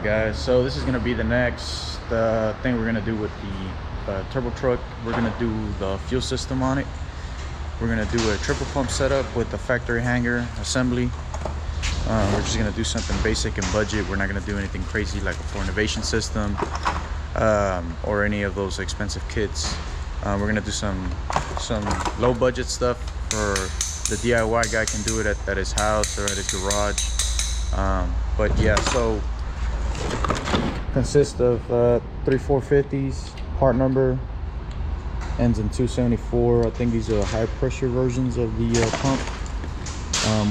Alright guys, so this is going to be the next thing we're going to do with the turbo truck. We're going to do the fuel system on it. We're going to do a triple pump setup with the factory hanger assembly. We're just going to do something basic and budget. We're not going to do anything crazy like a floor innovation system or any of those expensive kits. We're going to do some low budget stuff for the DIY guy can do it at his house or at his garage. But yeah, so consists of 3 450s, part number ends in 274. I think these are high pressure versions of the pump.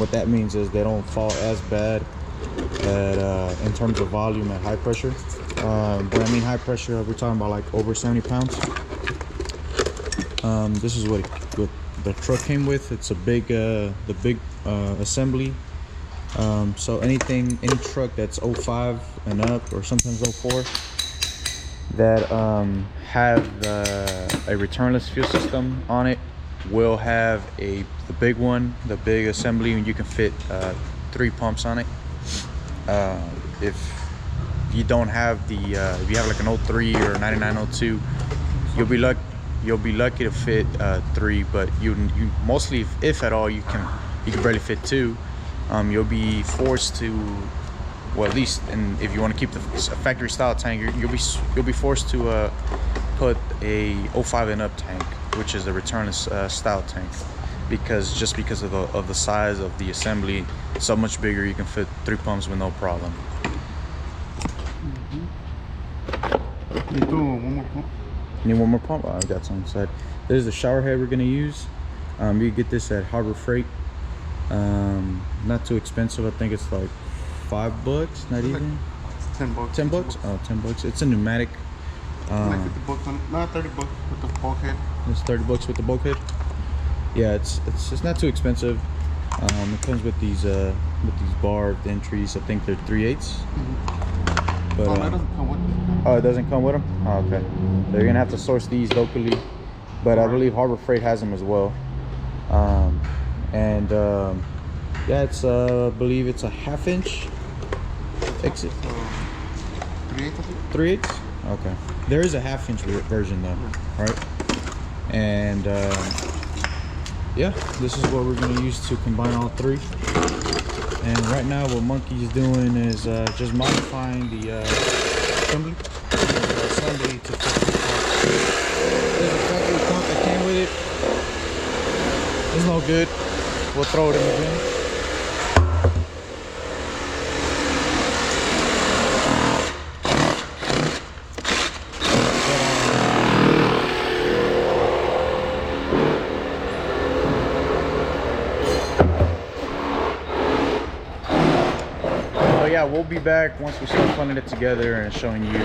What that means is they don't fall as bad in terms of volume at high pressure. When I mean high pressure, we're talking about like over 70 pounds. This is what the truck came with. It's a big assembly. So any truck that's 05 and up, or sometimes 04, that have a returnless fuel system on it will have the big one, the big assembly, and you can fit 3 pumps on it. If you don't have if you have like an 03 or 9902, you'll be lucky to fit 3, but you mostly, if at all, you can barely fit 2. You'll be forced to, well, at least, and if you want to keep the factory style tank, you'll be forced to put a 05 and up tank, which is the returnless style tank, because of the size of the assembly, so much bigger, you can fit 3 pumps with no problem. Need one more pump? Oh, I got some inside. There's the shower head we're gonna use. You get this at Harbor Freight. Not too expensive. I think it's like $5, not even. It's 10 bucks. 10 bucks? Oh, 10 bucks. It's a pneumatic. Like 50 bucks on it. No, 30 bucks with the bulkhead. It's 30 bucks with the bulkhead. Yeah, it's not too expensive. It comes with these barbed entries. I think they're 3/8. But that doesn't come with it. Oh, it doesn't come with them? Oh, okay. So you're gonna have to source these locally, but I believe Harbor Freight has them as well. Yeah, it's I believe it's a 1/2 inch exit. 3/8. Okay. There is a 1/2 inch version though, right? And yeah, this is what we're gonna use to combine all 3. And right now, what Monkey's doing is just modifying the assembly to fit the parts. There's a factory pump that came with it. It's no good. We'll throw it in the bin. Yeah, we'll be back once we start putting it together and showing you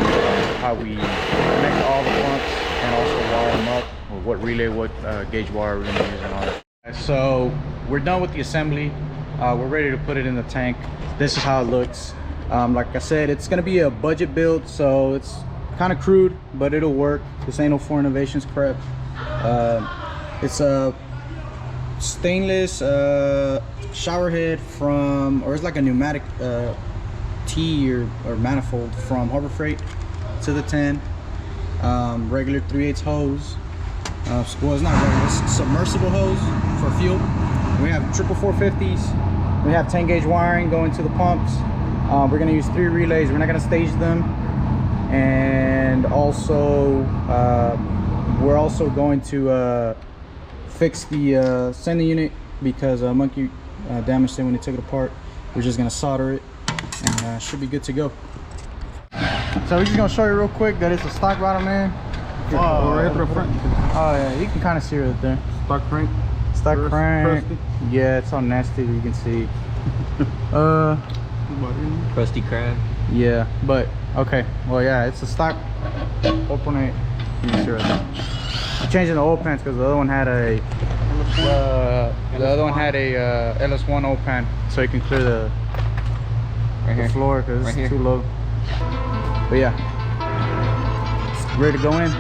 how we connect all the pumps and also wire them up, or what relay, what gauge wire we're going to use and all that. So we're done with the assembly. We're ready to put it in the tank. This is how it looks. Like I said, it's going to be a budget build, so it's kind of crude, but it'll work. This ain't no foreign innovations crap. It's a stainless shower head or it's like a pneumatic T or manifold from Harbor Freight to the 10. Regular 3/8 hose. Well, it's not regular, it's submersible hose for fuel. We have triple 450s. We have 10 gauge wiring going to the pumps. We're going to use 3 relays. We're not going to stage them. And also, we're also going to fix the sending unit, because Monkey damaged it when he took it apart. We're just going to solder it, and should be good to go. So we're just going to show you real quick that it's a stock bottom end. Right at the front. Oh yeah, you can kind of see it there. Stock crank. Stock crank. Crusty. Yeah, it's all nasty, you can see. Krusty Krab. Yeah, but okay. Well, yeah, it's a stock 4.8. You can see right there. I'm changing the oil pans because the other one had a LS1 oil pan, so you can clear the floor because it's too low. But yeah, ready to go in.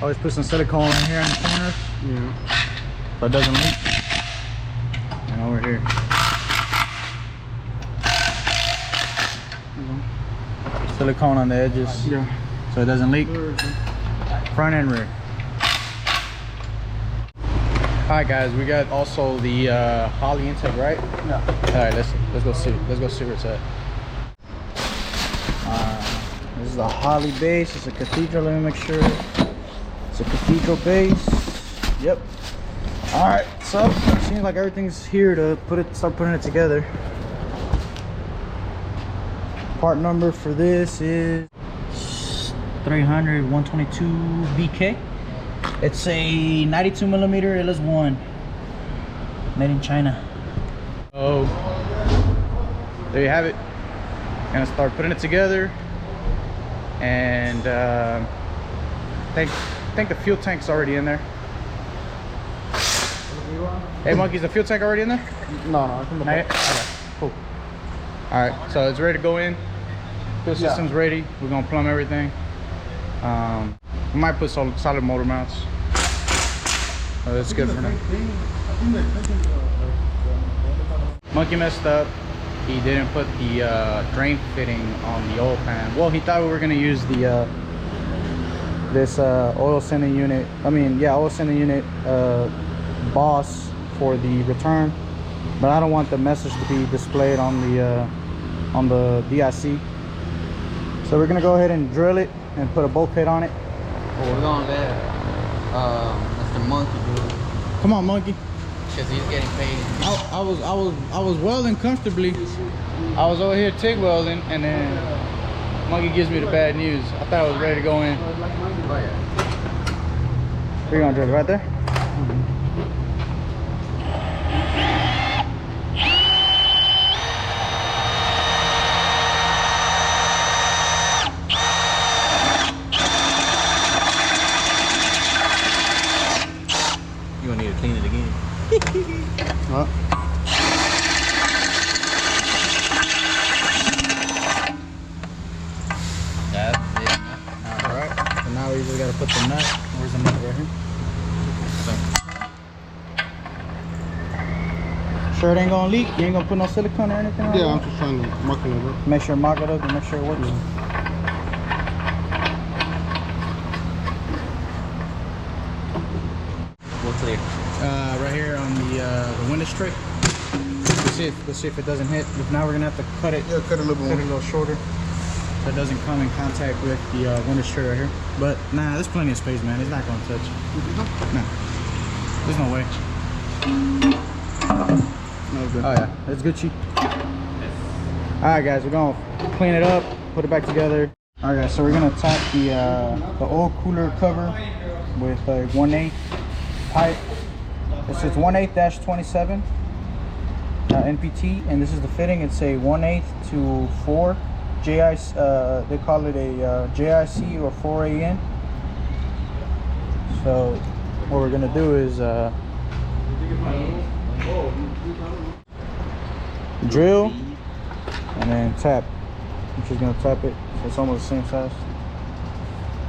Always put some silicone in here in the corners. Yeah. So it doesn't leak. And over here. Silicone on the edges. Yeah. So it doesn't leak. Front and rear. Alright guys, we got also the Holley intake, right? Yeah. Alright, let's go see. Let's go see where it's at. This is the Holley base. It's a cathedral. Let me make sure. It's a cathedral base. Yep. Alright, so seems like everything's here to start putting it together. Part number for this is 300 122 VK. It's a 92 millimeter LS1 made in China. Oh, there you have it. Gonna start putting it together, and I think the fuel tank's already in there. Hey monkeys, the fuel tank already in there? No, it's in the book. Okay, cool. All right, so it's ready to go in. Fuel system's ready. We're gonna plumb everything. We might put solid motor mounts. That's good for now. Monkey messed up. He didn't put the drain fitting on the oil pan. Well, he thought we were gonna use the this oil sending unit. Oil sending unit boss for the return, but I don't want the message to be displayed on the DIC. So we're gonna go ahead and drill it and put a bulkhead on it. Well, we're gonna let Mr. Monkey do it. Come on, monkey. Because he's getting paid. I was welding comfortably. I was over here TIG welding, and then monkey gives me the bad news. I thought I was ready to go in. Oh yeah. We're gonna drill it right there. You're gonna need to clean it again. Well, That's it. alright. So now we just gotta put the nut. Where's the nut? Right here. Sure it ain't gonna leak? You ain't gonna put no silicone or anything on Yeah, I'm it? just trying to mock it up. Make sure mock it up and make sure it works. We're clear. Right here on the window strip. Let's see if it doesn't hit. If not, we're gonna have to cut it. Yeah, cut it a little Cut it more. a little shorter, so it doesn't come in contact with the window strip right here. But nah, there's plenty of space, man. It's not gonna touch. No, there's no way. No, good. Oh yeah, it's Gucci. All right, guys, we're gonna clean it up, put it back together. All right, guys, so we're gonna tap the oil cooler cover with a 1/8 pipe. This is 1/8-27 NPT, and this is the fitting. It's a 1/8 to 4 JIC. They call it a JIC or 4AN. So what we're gonna do is drill and then tap. I'm just gonna tap it, so it's almost the same size.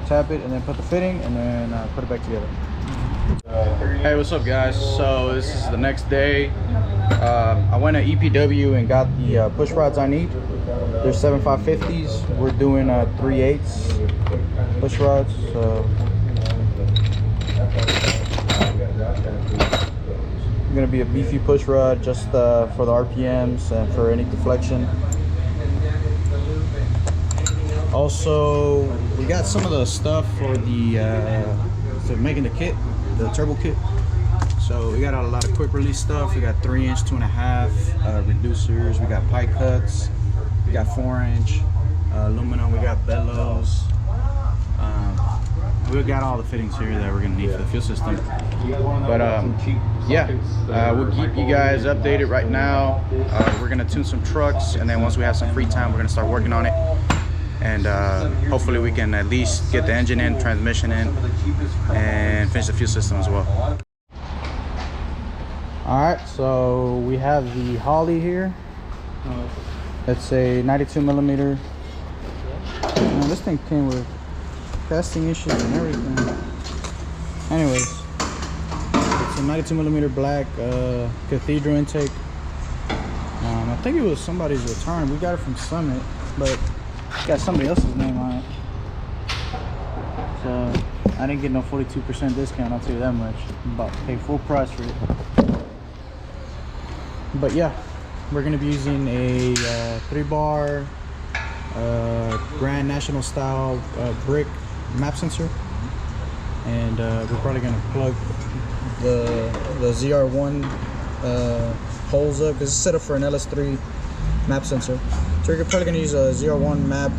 Tap it and then put the fitting and then put it back together. Hey, what's up guys? So this is the next day. I went to EPW and got the push rods I need. They're 7550s. We're doing 3/8 push rods. So it's gonna be a beefy push rod just for the RPMs and for any deflection. Also, we got some of the stuff for the for making the kit, the turbo kit. So we got a lot of quick release stuff. We got 3-inch, 2.5 reducers. We got pipe cuts. We got 4-inch aluminum. We got bellows. We got all the fittings here that we're gonna need for the fuel system. But yeah, we'll keep you guys updated. Right now we're gonna tune some trucks, and then once we have some free time, we're gonna start working on it, and hopefully we can at least get the engine in, transmission in, and finish the fuel system as well. All right, so we have the Holley here. It's a 92 millimeter. This thing came with casting issues and everything. Anyways, it's a 92mm black cathedral intake. I think it was somebody's return. We got it from Summit, but it's got somebody else's name on it. So I didn't get no 42% discount, I'll tell you that much. I'm about to pay full price for it. But yeah, we're gonna be using a 3-bar Grand National style brick map sensor, and we're probably gonna plug the ZR1 holes up because it's set up for an LS3 map sensor. So we're probably gonna use a ZR1 map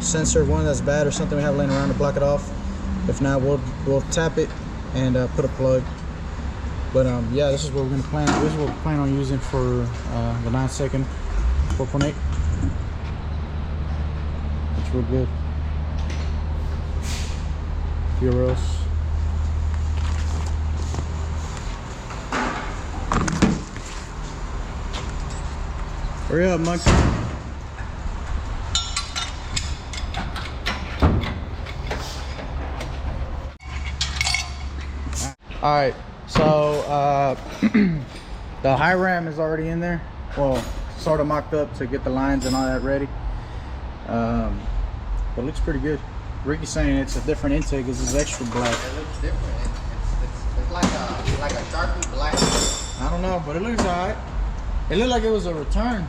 sensor, one that's bad or something we have laying around to block it off. If not, we'll tap it and put a plug. But yeah, this is what we're gonna plan. This is what we plan on using for the 9-second 4.8. It's real good. Euros. Hurry up, monkey. All right, so the high ram is already in there. Well, sort of mocked up to get the lines and all that ready. But it looks pretty good. Ricky's saying it's a different intake because it's extra black. It looks different. It's like a Sharpie black. I don't know, but it looks alright. It looked like it was a return.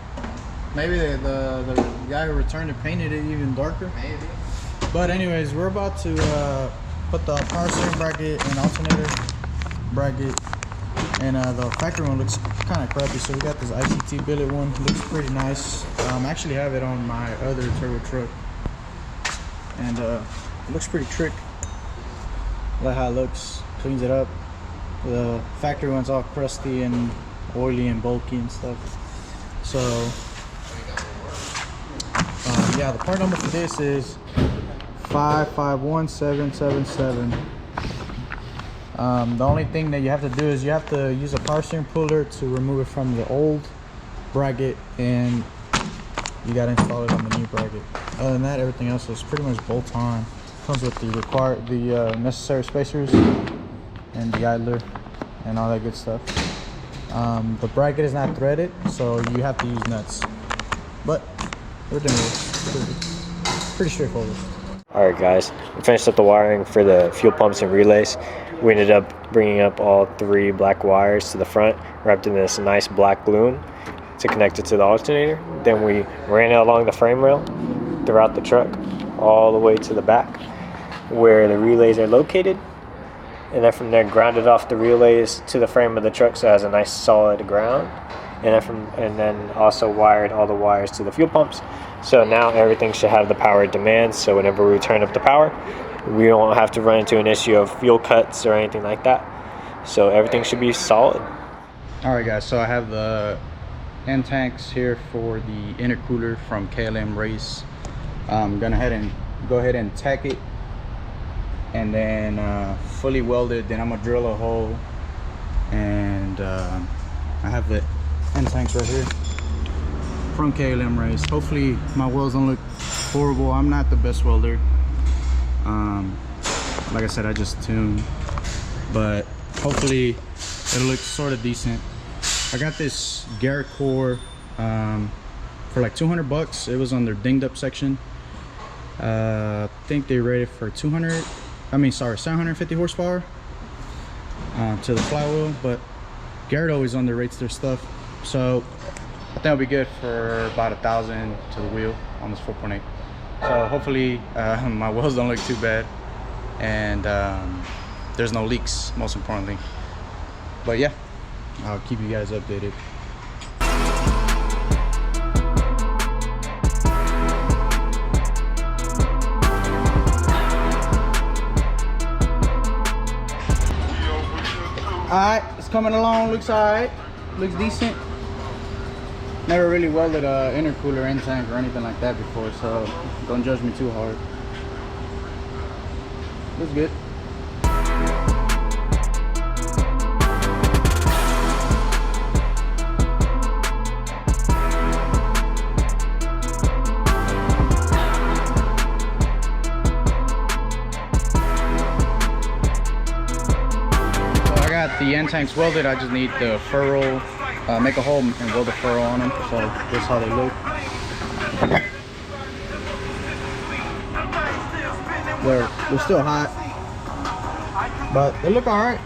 Maybe the guy who returned it painted it even darker. Maybe. But anyways, we're about to put the power steering bracket and alternator bracket, and the factory one looks kind of crappy. So we got this ICT billet one. It looks pretty nice. I actually have it on my other turbo truck, and it looks pretty trick. I like how it looks. Cleans it up. The factory one's all crusty and oily and bulky and stuff. So yeah, the part number for this is 551777. The only thing that you have to do is you have to use a power steering puller to remove it from the old bracket, and you got to install it on the new bracket. Other than that, everything else is pretty much bolt on. Comes with the necessary spacers and the idler and all that good stuff. The bracket is not threaded, so you have to use nuts. But everything is pretty straightforward. Alright guys, we finished up the wiring for the fuel pumps and relays. We ended up bringing up all 3 black wires to the front, wrapped in this nice black gloom to connect it to the alternator. Then we ran it along the frame rail throughout the truck all the way to the back where the relays are located, and then from there grounded off the relays to the frame of the truck so it has a nice solid ground, and then also wired all the wires to the fuel pumps. So now everything should have the power it demands, so whenever we turn up the power, we don't have to run into an issue of fuel cuts or anything like that. So everything should be solid. Alright guys, so I have the end tanks here for the intercooler from KLM Race. I'm gonna go ahead and tack it, and then fully weld it. Then I'm gonna drill a hole, and I have the end tanks right here from KLM Race. Hopefully my welds don't look horrible. I'm not the best welder. Like I said, I just tuned, but hopefully it'll look sort of decent. I got this Garrett core for like 200 bucks. It was on their dinged up section. I think they rated for 750 horsepower to the flywheel, but Garrett always underrates their stuff, so I think it'll be good for about 1,000 to the wheel on this 4.8. So hopefully my welds don't look too bad, and there's no leaks, most importantly. But yeah, I'll keep you guys updated. Alright, it's coming along, looks alright, looks decent. Never really welded a intercooler end tank or anything like that before, so don't judge me too hard. Looks good. end tanks welded. I just need the furrow, make a hole and weld a furrow on them. So this is how they look. They're still hot, but they look all right.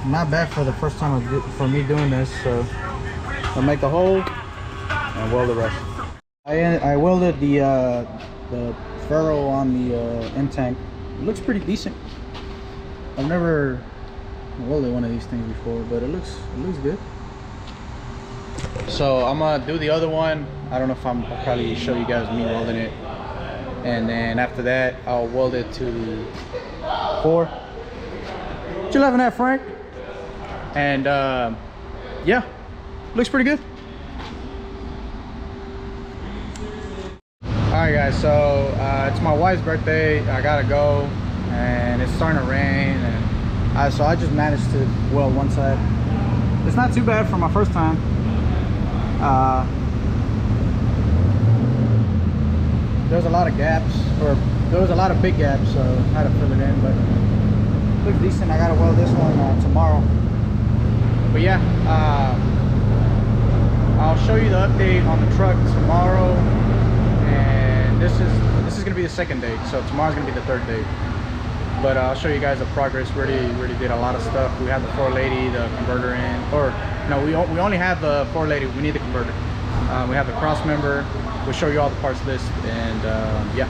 Not bad for the first time for me doing this. So I'll make the hole and weld the rest. I welded the furrow on the end tank. It looks pretty decent. I've never welded one of these things before, but it looks good. So I'm gonna do the other one. I don't know if I'll probably show you guys me welding it, and then after that I'll weld it to 4. What you laughing at, Frank? And yeah, looks pretty good. Alright guys, so it's my wife's birthday. I gotta go, and it's starting to rain, and so I just managed to weld one side. It's not too bad for my first time. There's a lot of gaps, or there was a lot of big gaps, so I had to fill it in, but it looks decent. I gotta weld this one tomorrow. But yeah, I'll show you the update on the truck tomorrow. And this is gonna be the second day, so tomorrow's gonna be the third day. But I'll show you guys the progress. We already did a lot of stuff. We have the 480, the converter in, or no, we only have the 480. We need the converter. We have the cross member. We'll show you all the parts list, and yeah.